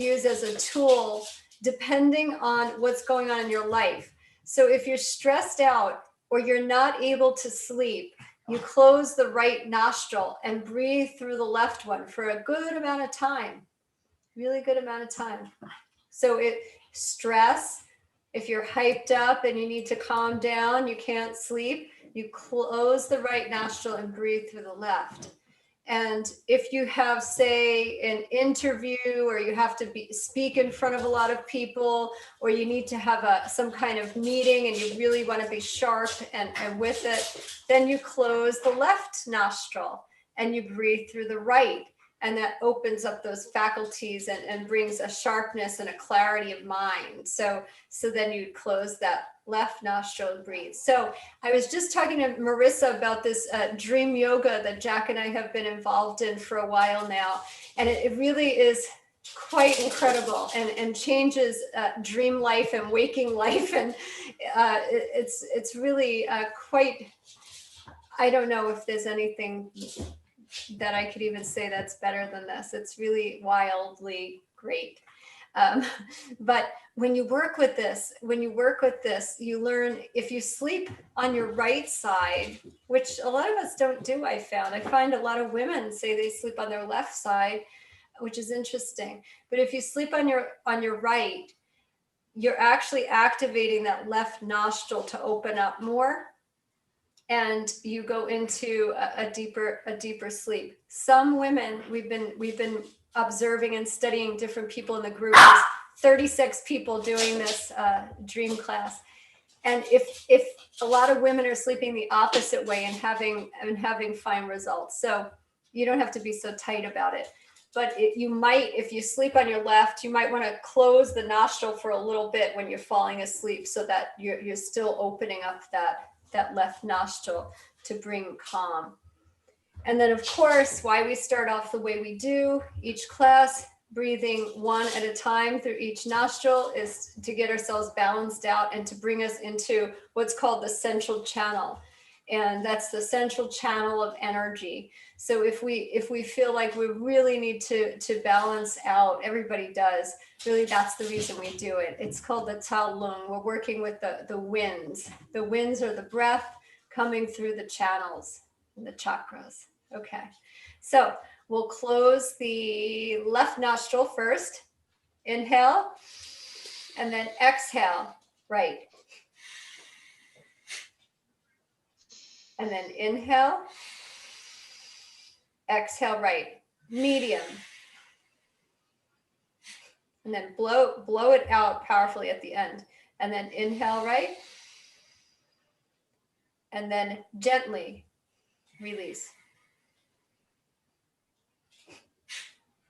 use as a tool depending on what's going on in your life. So if you're stressed out or you're not able to sleep, you close the right nostril and breathe through the left one for a good amount of time, really good amount of time. So stress, if you're hyped up and you need to calm down, you can't sleep, you close the right nostril and breathe through the left. And if you have, say, an interview, or you have to speak in front of a lot of people, or you need to have some kind of meeting and you really want to be sharp and with it, then you close the left nostril and you breathe through the right. And that opens up those faculties and brings a sharpness and a clarity of mind. So then you close that left nostril and breathe. So I was just talking to Marissa about this dream yoga that Jack and I have been involved in for a while now. And it really is quite incredible and changes dream life and waking life. And it's really quite, I don't know if there's anything that I could even say that's better than this. It's really wildly great. But when you work with this, you learn, if you sleep on your right side, which a lot of us don't do, I find a lot of women say they sleep on their left side, which is interesting. But if you sleep on your right, you're actually activating that left nostril to open up more. And you go into a deeper sleep. Some women, we've been observing and studying different people in the group. There's 36 people doing this dream class, and if a lot of women are sleeping the opposite way and having fine results. So you don't have to be so tight about it. But you might, if you sleep on your left, you might want to close the nostril for a little bit when you're falling asleep, so that you're still opening up that left nostril to bring calm. And then, of course, why we start off the way we do each class, breathing one at a time through each nostril, is to get ourselves balanced out and to bring us into what's called the central channel. And that's the central channel of energy. So if we feel like we really need to balance out, everybody does, really that's the reason we do it. It's called the Ta Lung. We're working with the winds. The winds are the breath coming through the channels and the chakras. Okay, so we'll close the left nostril first. Inhale, and then exhale, right. And then inhale, exhale, right. Medium. And then blow it out powerfully at the end. And then inhale, right. And then gently release.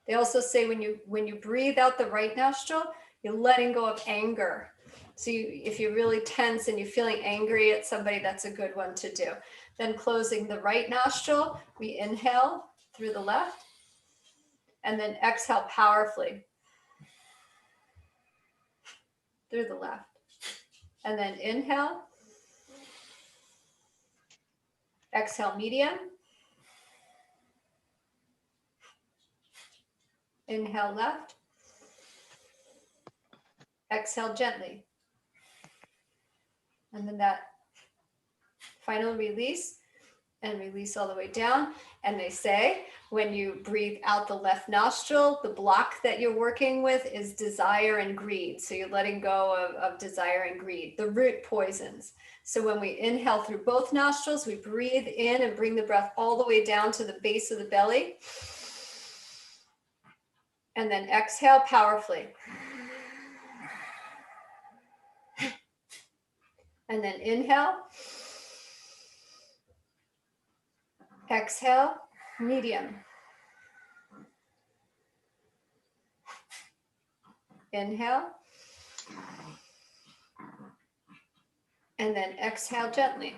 They also say when you breathe out the right nostril, you're letting go of anger. So if you're really tense and you're feeling angry at somebody, that's a good one to do. Then closing the right nostril, we inhale through the left, and then exhale powerfully through the left. And then inhale, exhale medium, inhale left, exhale gently. And then that final release, and release all the way down. And they say when you breathe out the left nostril, the block that you're working with is desire and greed. So you're letting go of desire and greed, the root poisons. So when we inhale through both nostrils, we breathe in and bring the breath all the way down to the base of the belly. And then exhale powerfully. And then inhale. Exhale, medium. Inhale. And then exhale gently.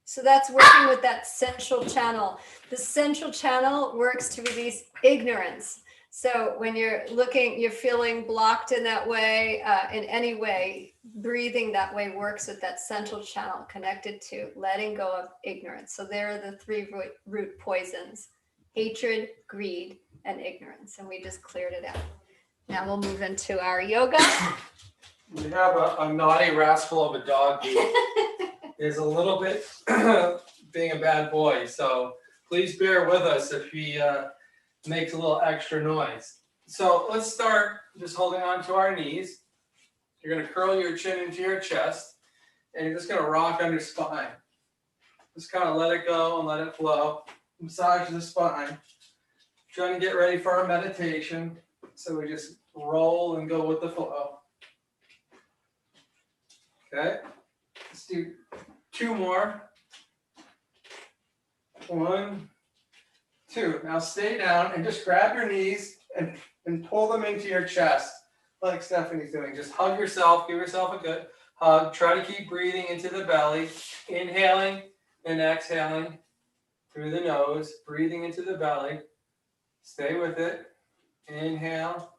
So that's working with that central channel. The central channel works to release ignorance. So when you're feeling blocked in that way, in any way, breathing that way works with that central channel connected to letting go of ignorance. So there are the three root poisons. hatred, greed, and ignorance. And we just cleared it out. Now we'll move into our yoga. We have a naughty rascal of a dog who is a little bit being a bad boy. So please bear with us if he makes a little extra noise. So let's start just holding on to our knees. You're going to curl your chin into your chest, and you're just going to rock on your spine. Just kind of let it go and let it flow. Massage the spine. Trying to get ready for our meditation. So we just roll and go with the flow. Okay. Let's do 2 more. 1, 2. Now stay down and just grab your knees and pull them into your chest like Stephanie's doing. Just hug yourself. Give yourself a good hug. Try to keep breathing into the belly. Inhaling and exhaling through the nose. Breathing into the belly. Stay with it. Inhale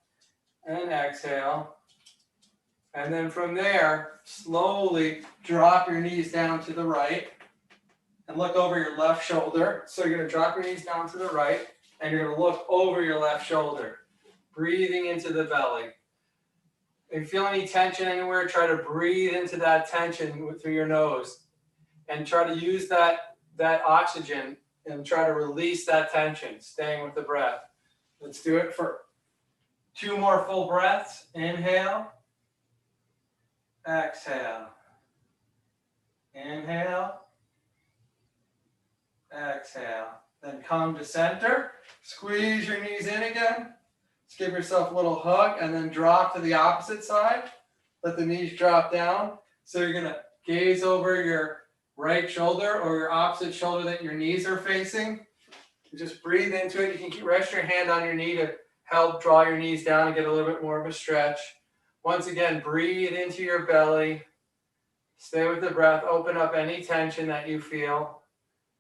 and exhale. And then from there, slowly drop your knees down to the right and look over your left shoulder. So you're going to drop your knees down to the right and you're going to look over your left shoulder. Breathing into the belly. If you feel any tension anywhere, try to breathe into that tension through your nose and try to use that oxygen and try to release that tension, staying with the breath. Let's do it for 2 more full breaths. Inhale. Exhale. Inhale. Exhale. Then come to center. Squeeze your knees in again. Just give yourself a little hug and then drop to the opposite side. Let the knees drop down. So you're going to gaze over your right shoulder or your opposite shoulder that your knees are facing. Just breathe into it. You can rest your hand on your knee to help draw your knees down and get a little bit more of a stretch. Once again, breathe into your belly. Stay with the breath. Open up any tension that you feel.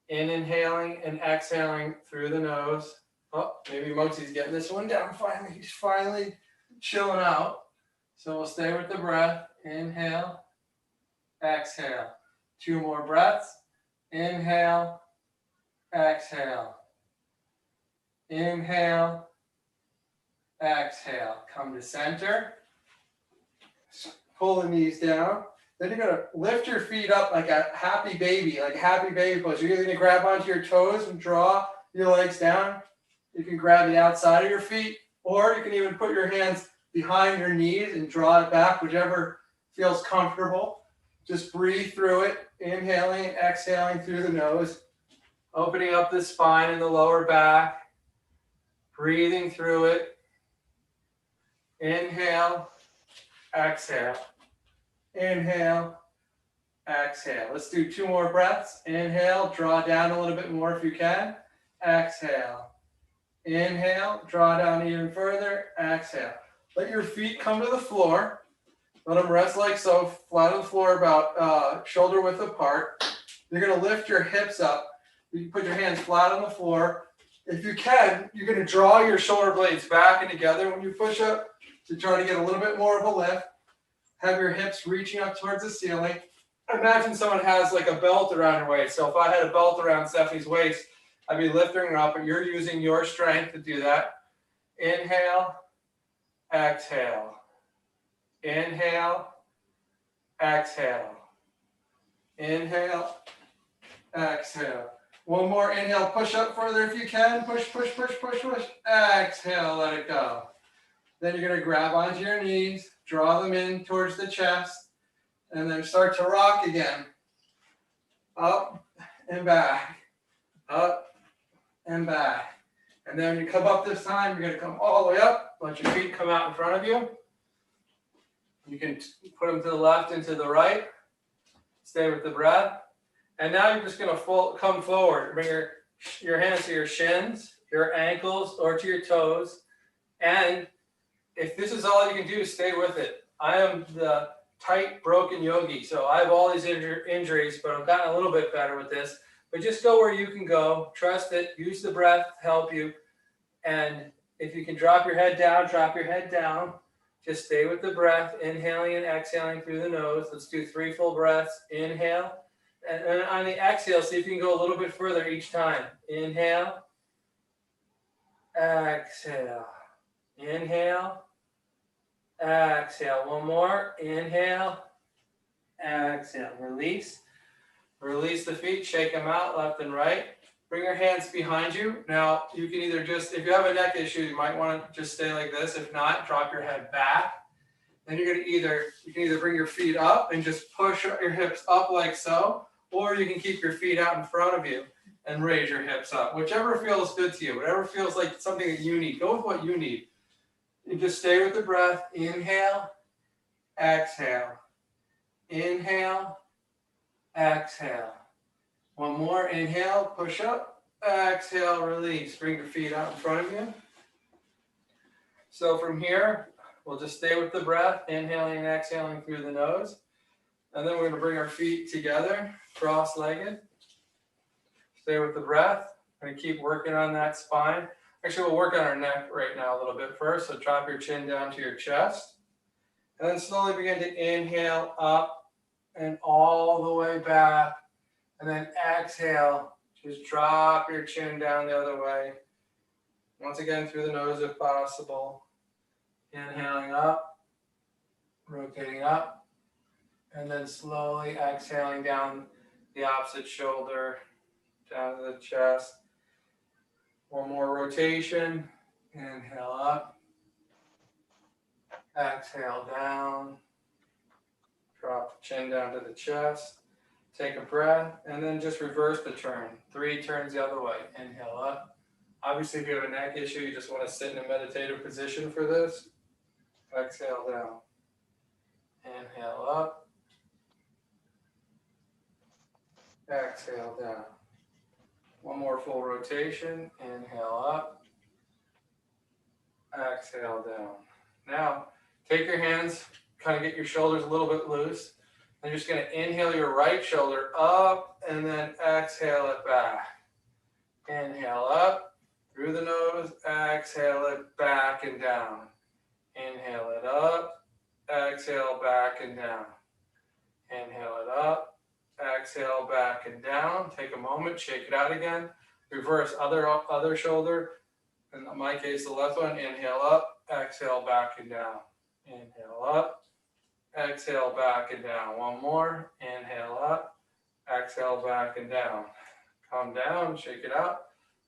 Inhaling and exhaling through the nose. Oh, maybe Moxi's getting this one down finally. He's finally chilling out. So we'll stay with the breath. Inhale, exhale. 2 more breaths. Inhale, exhale. Inhale, exhale. Come to center. Pull the knees down. Then you're going to lift your feet up like a happy baby, like a happy baby pose. You're going to grab onto your toes and draw your legs down. You can grab the outside of your feet, or you can even put your hands behind your knees and draw it back, whichever feels comfortable. Just breathe through it, inhaling and exhaling through the nose, opening up the spine and the lower back, breathing through it. Inhale, exhale. Inhale, exhale. Let's do 2 more breaths. Inhale, draw down a little bit more if you can. Exhale. Inhale, draw down even further. Exhale. Let your feet come to the floor. Let them rest like so, flat on the floor, about shoulder width apart. You're going to lift your hips up. You can put your hands flat on the floor. If you can, you're going to draw your shoulder blades back and together when you push up to try to get a little bit more of a lift. Have your hips reaching up towards the ceiling. Imagine someone has like a belt around your waist. So if I had a belt around Stephanie's waist, I'd be lifting her up, but you're using your strength to do that. Inhale, exhale. Inhale, exhale. Inhale, exhale. 1 more inhale, push up further if you can. Push, push, push, push, push. Exhale, let it go. Then you're going to grab onto your knees, draw them in towards the chest, and then start to rock again. Up and back. Up and back. And then when you come up this time, you're going to come all the way up. Let your feet come out in front of you. You can put them to the left and to the right. Stay with the breath. And now you're just going to come forward. Bring your hands to your shins, your ankles, or to your toes. And if this is all you can do, stay with it. I am the tight, broken yogi. So I have all these injuries, but I've gotten a little bit better with this. But just go where you can go. Trust it. Use the breath to help you. And if you can drop your head down, drop your head down. Just stay with the breath, inhaling and exhaling through the nose. Let's do 3 full breaths. Inhale. And on the exhale, see if you can go a little bit further each time. Inhale. exhale. Inhale, exhale. One more, inhale, exhale. Release. Release the feet, shake them out left and right. Bring your hands behind you. Now, you can either just, if you have a neck issue, you might want to just stay like this. If not, drop your head back. Then you can either bring your feet up and just push your hips up like so, or you can keep your feet out in front of you and raise your hips up. Whichever feels good to you, whatever feels like something that you need. Go with what you need. You just stay with the breath. Inhale, exhale. Inhale, exhale. One more, inhale, push up, exhale, release. Bring your feet out in front of you. So from here, we'll just stay with the breath, inhaling and exhaling through the nose. And then we're going to bring our feet together, cross-legged. Stay with the breath. We're going to keep working on that spine. Actually, we'll work on our neck right now a little bit first. So drop your chin down to your chest. And then slowly begin to inhale up and all the way back. And then exhale, just drop your chin down the other way. Once again, through the nose if possible. Inhaling up, rotating up, and then slowly exhaling down the opposite shoulder, down to the chest. One more rotation. Inhale up, exhale down, drop the chin down to the chest. Take a breath, and then just reverse the turn. 3 turns the other way. Inhale up. Obviously, if you have a neck issue, you just want to sit in a meditative position for this. Exhale down. Inhale up. Exhale down. One more full rotation. Inhale up. Exhale down. Now, take your hands, kind of get your shoulders a little bit loose. I'm just going to inhale your right shoulder up and then exhale it back. Inhale up through the nose, exhale it back and down. Inhale it up, exhale back and down. Inhale it up, exhale back and down. Take a moment, shake it out again. Reverse other shoulder. In my case, the left one. Inhale up, exhale back and down. Inhale up. Exhale back and down. One more. Inhale up. Exhale back and down. Come down. Shake it out.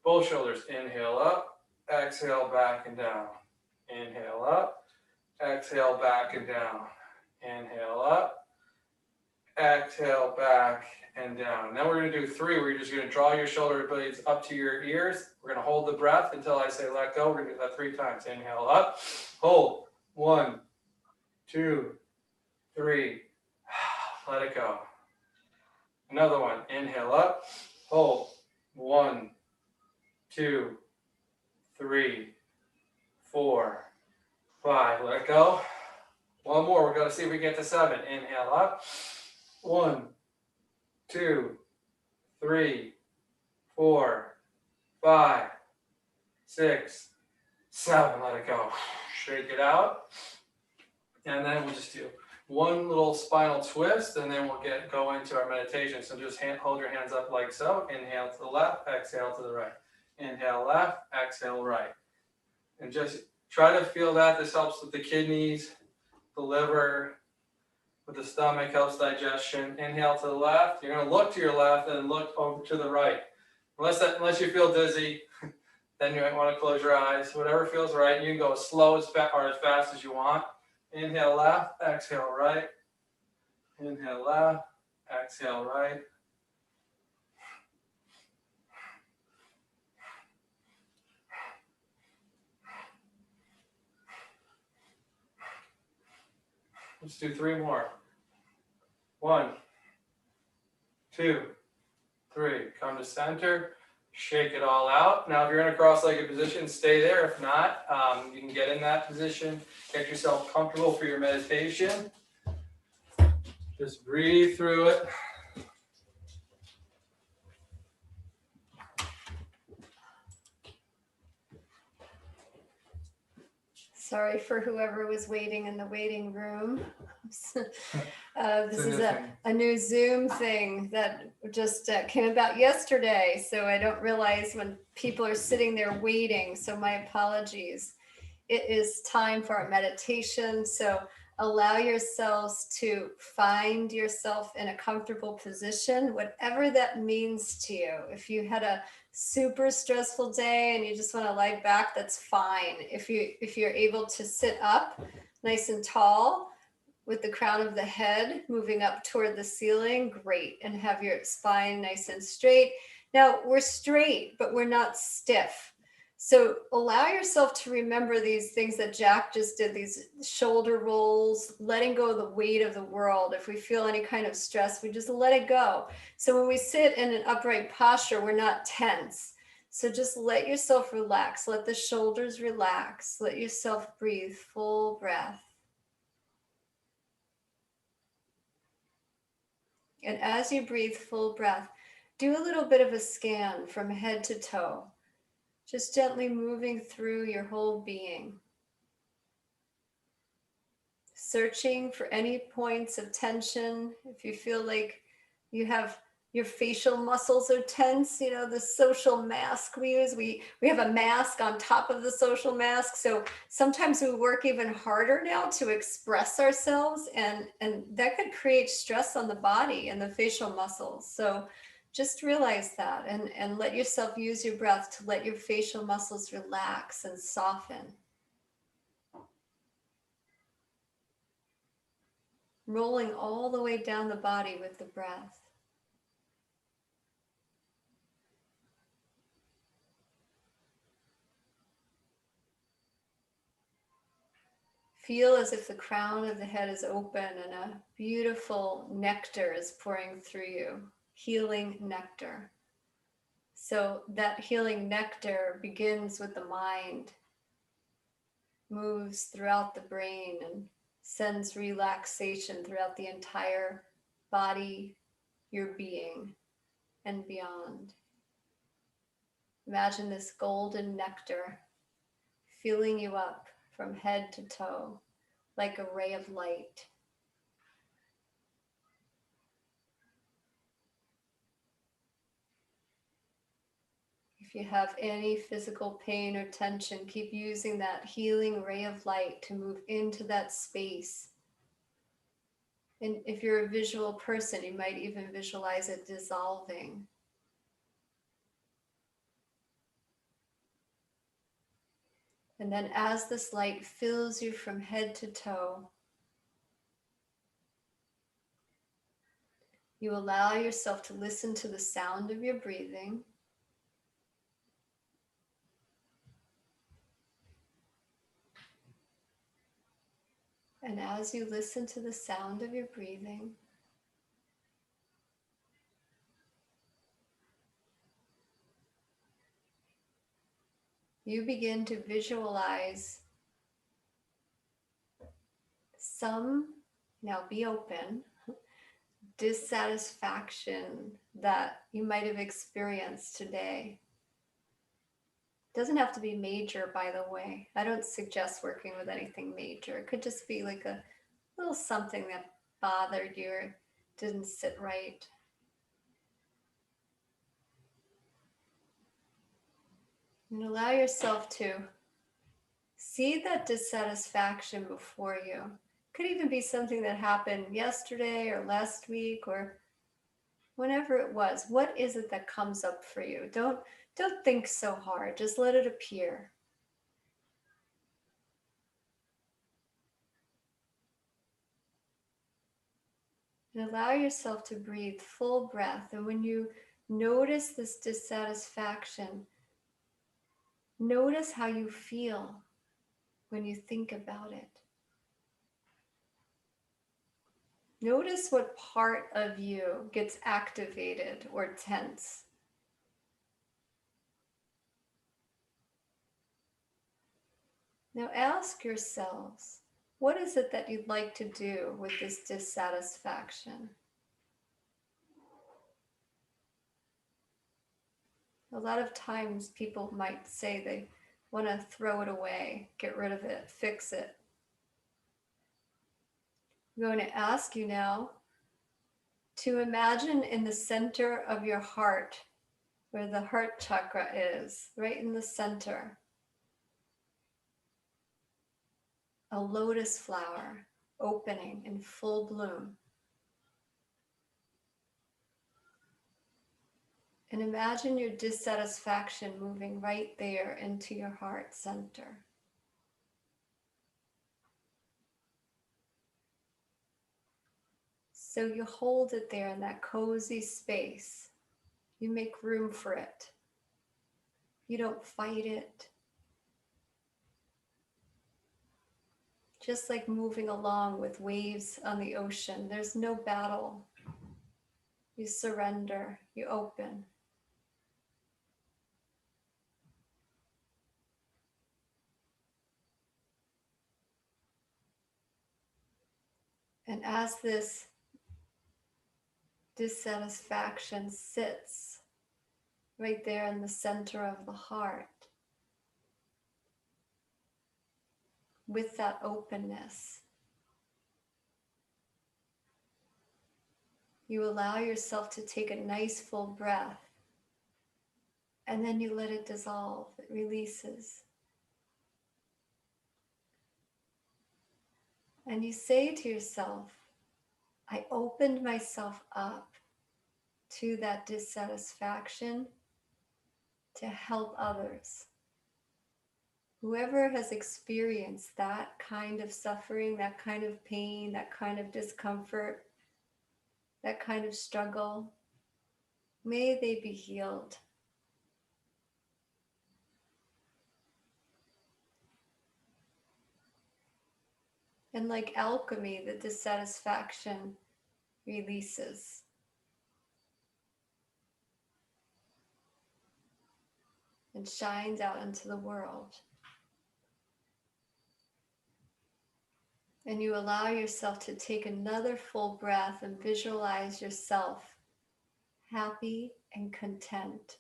Both shoulders. Inhale up. Exhale back and down. Inhale up. Exhale back and down. Inhale up. Exhale back and down. Now we're going to do 3. We're just going to draw your shoulder blades up to your ears. We're going to hold the breath until I say let go. We're going to do that 3 times. Inhale up. Hold. 1, 2, 3. Let it go. Another one. Inhale up. Hold. 1, 2, 3, 4, 5. Let it go. One more. We're going to see if we get to 7. Inhale up. 1, 2, 3, 4, 5, 6, 7. Let it go. Shake it out. And then we'll just do one little spinal twist, and then we'll go into our meditation. So just hold your hands up like so. Inhale to the left, exhale to the right. Inhale left, exhale right. And just try to feel that. This helps with the kidneys, the liver, with the stomach, helps digestion. Inhale to the left. You're going to look to your left and look over to the right. Unless you feel dizzy, then you might want to close your eyes. Whatever feels right. You can go as slow or as fast as you want. Inhale left, exhale right. Inhale left, exhale right. Let's do 3 more. 1, 2, 3. Come to center. Shake it all out. Now, if you're in a cross-legged position, stay there. If not, you can get in that position. Get yourself comfortable for your meditation. Just breathe through it. Sorry for whoever was waiting in the waiting room. I'm This It's a is new thing. a new Zoom thing that just came about yesterday. So I don't realize when people are sitting there waiting. So my apologies. It is time for our meditation. So allow yourselves to find yourself in a comfortable position, whatever that means to you. If you had a super stressful day and you just want to lie back, that's fine. If you're able to sit up nice and tall with the crown of the head moving up toward the ceiling, great. And have your spine nice and straight. Now we're straight, but we're not stiff. So allow yourself to remember these things that Jack just did, these shoulder rolls, letting go of the weight of the world. If we feel any kind of stress, we just let it go. So when we sit in an upright posture, we're not tense. So just let yourself relax. Let the shoulders relax. Let yourself breathe full breath. And as you breathe full breath, do a little bit of a scan from head to toe, just gently moving through your whole being, searching for any points of tension. If you feel like you have your facial muscles are tense, you know, the social mask we use, we have a mask on top of the social mask. So sometimes we work even harder now to express ourselves, and that could create stress on the body and the facial muscles. So just realize that, and let yourself use your breath to let your facial muscles relax and soften. Rolling all the way down the body with the breath. Feel as if the crown of the head is open and a beautiful nectar is pouring through you, healing nectar. So that healing nectar begins with the mind, moves throughout the brain, and sends relaxation throughout the entire body, your being, and beyond. Imagine this golden nectar filling you up from head to toe like a ray of light. If you have any physical pain or tension, keep using that healing ray of light to move into that space. And if you're a visual person, you might even visualize it dissolving. And then as this light fills you from head to toe, you allow yourself to listen to the sound of your breathing. And as you listen to the sound of your breathing, you begin to visualize some, now be open, dissatisfaction that you might have experienced today. It doesn't have to be major, by the way. I don't suggest working with anything major. It could just be like a little something that bothered you or didn't sit right. And allow yourself to see that dissatisfaction before you. Could even be something that happened yesterday or last week or whenever it was. What is it that comes up for you? Don't think so hard. Just let it appear. And allow yourself to breathe full breath. And when you notice this dissatisfaction, notice how you feel when you think about it. Notice what part of you gets activated or tense. Now ask yourselves, what is it that you'd like to do with this dissatisfaction? A lot of times people might say they want to throw it away, get rid of it, fix it. I'm going to ask you now to imagine in the center of your heart, where the heart chakra is, right in the center, a lotus flower opening in full bloom. And imagine your dissatisfaction moving right there into your heart center. So you hold it there in that cozy space. You make room for it. You don't fight it. Just like moving along with waves on the ocean, there's no battle. You surrender, you open. And as this dissatisfaction sits right there in the center of the heart, with that openness, you allow yourself to take a nice full breath, and then you let it dissolve, it releases. And you say to yourself, I opened myself up to that dissatisfaction to help others. Whoever has experienced that kind of suffering, that kind of pain, that kind of discomfort, that kind of struggle, may they be healed. And like alchemy, the dissatisfaction releases. And shines out into the world. And you allow yourself to take another full breath and visualize yourself happy and content.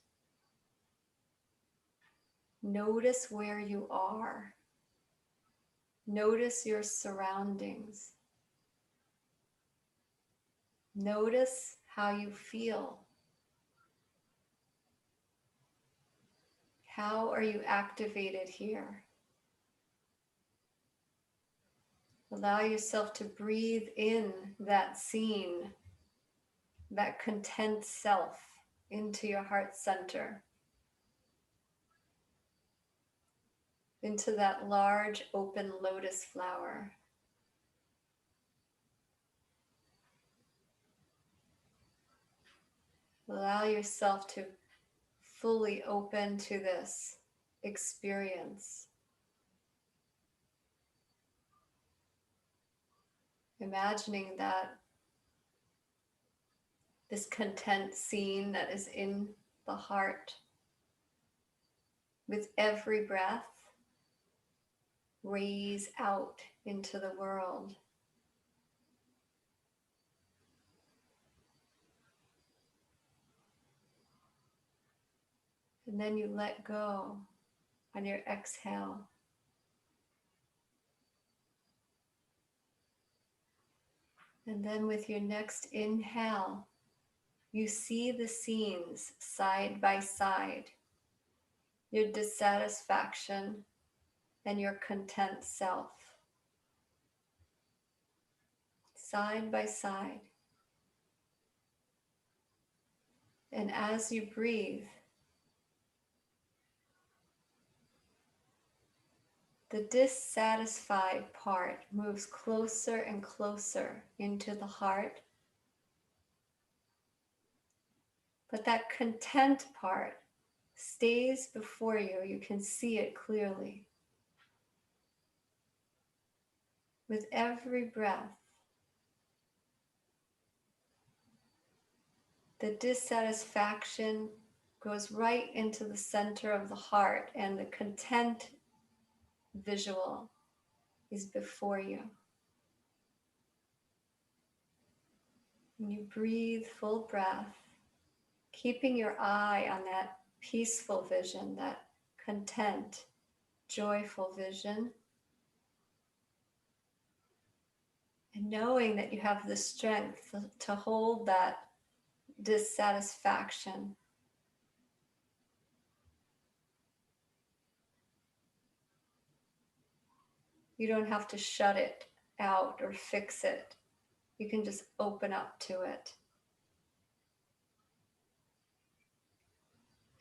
Notice where you are. Notice your surroundings. Notice how you feel. How are you activated here? Allow yourself to breathe in that scene, that content self into your heart center, into that large open lotus flower. Allow yourself to fully open to this experience. Imagining that this content scene that is in the heart, with every breath, raise out into the world. And then you let go on your exhale. And then with your next inhale, you see the scenes side by side, your dissatisfaction and your content self, side by side. And as you breathe, the dissatisfied part moves closer and closer into the heart. But that content part stays before you. You can see it clearly. With every breath, the dissatisfaction goes right into the center of the heart, and the content visual is before you. And you breathe full breath, keeping your eye on that peaceful vision, that content, joyful vision. And knowing that you have the strength to hold that dissatisfaction. You don't have to shut it out or fix it. You can just open up to it.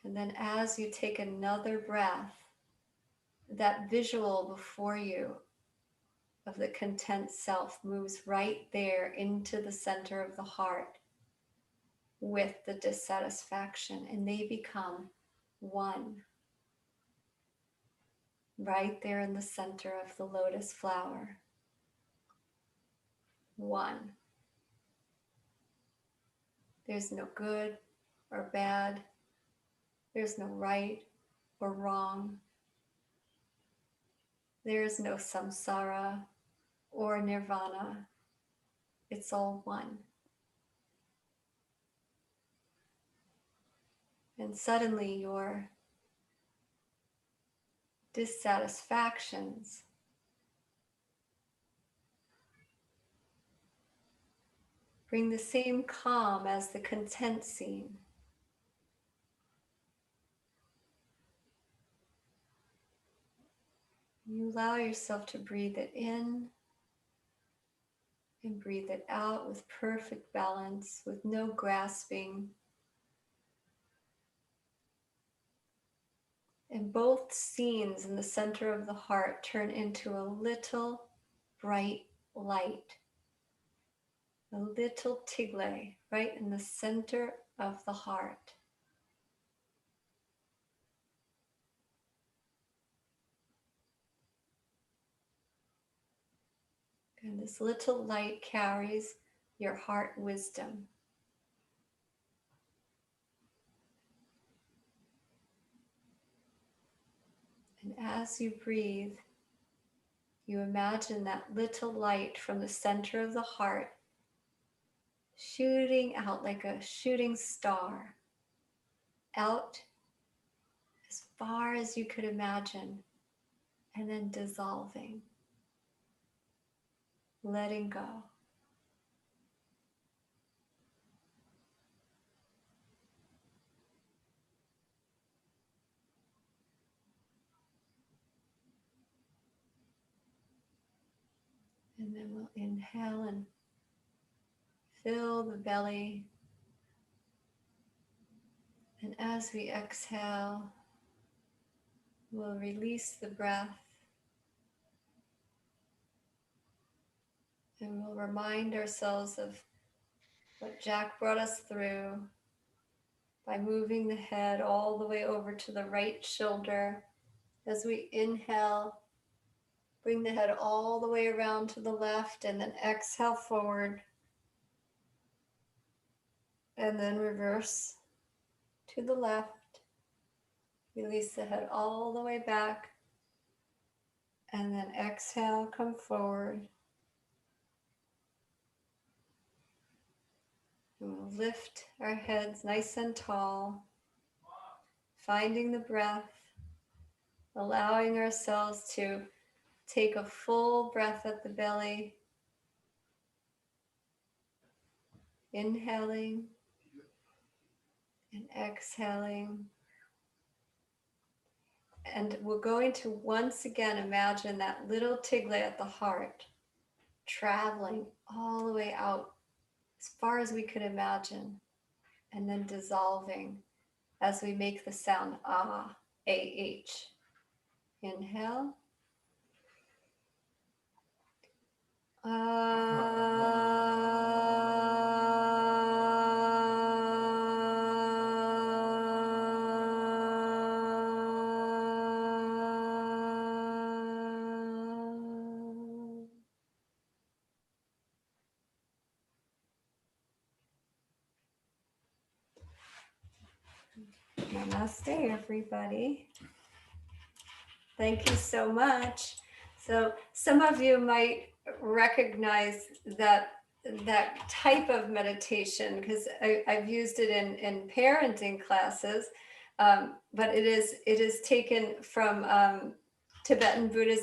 And then as you take another breath, that visual before you of the content self moves right there into the center of the heart with the dissatisfaction, and they become one. Right there in the center of the lotus flower. One. There's no good or bad. There's no right or wrong. There is no samsara or nirvana. It's all one. And suddenly your dissatisfactions bring the same calm as the content scene. You allow yourself to breathe it in and breathe it out with perfect balance, with no grasping. And both scenes in the center of the heart turn into a little bright light, a little tigle right in the center of the heart. And this little light carries your heart wisdom. And as you breathe, you imagine that little light from the center of the heart shooting out like a shooting star, out as far as you could imagine, and then dissolving, letting go. And then we'll inhale and fill the belly. And as we exhale, we'll release the breath. And we'll remind ourselves of what Jack brought us through by moving the head all the way over to the right shoulder. As we inhale, bring the head all the way around to the left, and then exhale forward. And then reverse to the left. Release the head all the way back. And then exhale, come forward. And we'll lift our heads nice and tall, finding the breath, allowing ourselves to take a full breath at the belly, inhaling and exhaling. And we're going to once again imagine that little tigle at the heart traveling all the way out as far as we could imagine, and then dissolving as we make the sound ah, A-H. Inhale. Namaste, everybody. Thank you so much. So some of you might recognize that type of meditation because I've used it in parenting classes, but it is taken from Tibetan Buddhism.